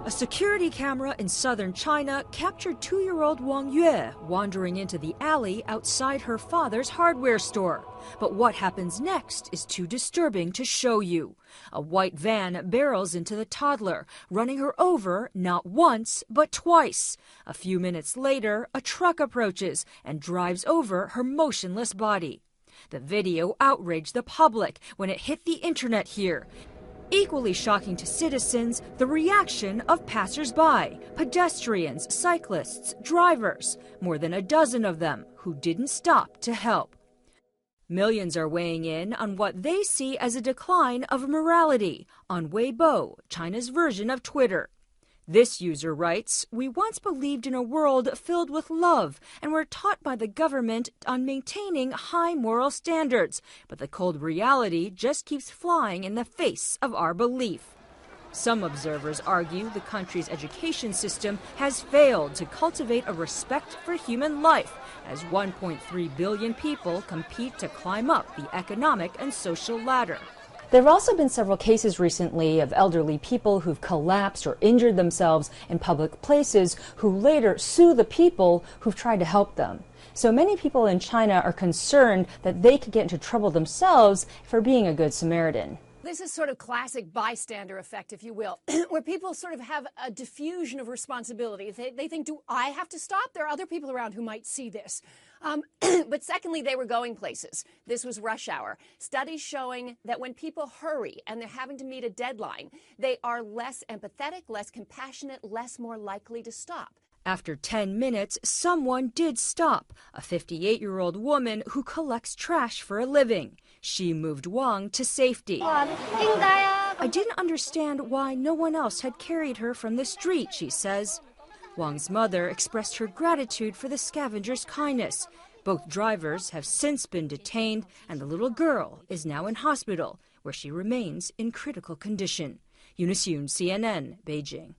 A security camera in southern China captured 2-year-old Wang Yue wandering into the alley outside her father's hardware store. But what happens next is too disturbing to show you. A white van barrels into the toddler, running her over not once but twice. A few minutes later, a truck approaches and drives over her motionless body. The video outraged the public when it hit the internet here. Equally shocking to citizens, the reaction of passersby, pedestrians, cyclists, drivers, more than a dozen of them who didn't stop to help. Millions are weighing in on what they see as a decline of morality on Weibo, China's version of Twitter. This user writes, "We once believed in a world filled with love and were taught by the government on maintaining high moral standards, but the cold reality just keeps flying in the face of our belief." Some observers argue the country's education system has failed to cultivate a respect for human life as 1.3 billion people compete to climb up the economic and social ladder. There have also been several cases recently of elderly people who've collapsed or injured themselves in public places who later sue the people who've tried to help them. So many people in China are concerned that they could get into trouble themselves for being a good Samaritan. This is sort of classic bystander effect, if you will, where people sort of have a diffusion of responsibility. They think, do I have to stop? There are other people around who might see this. But secondly, they were going places. This was rush hour. Studies showing that when people hurry and they're having to meet a deadline, they are less empathetic, less compassionate, more likely to stop. After 10 minutes, someone did stop, a 58-year-old woman who collects trash for a living. She moved Wang to safety. "I didn't understand why no one else had carried her from the street," she says. Wang's mother expressed her gratitude for the scavenger's kindness. Both drivers have since been detained, and the little girl is now in hospital, where she remains in critical condition. Eunice Yoon, CNN, Beijing.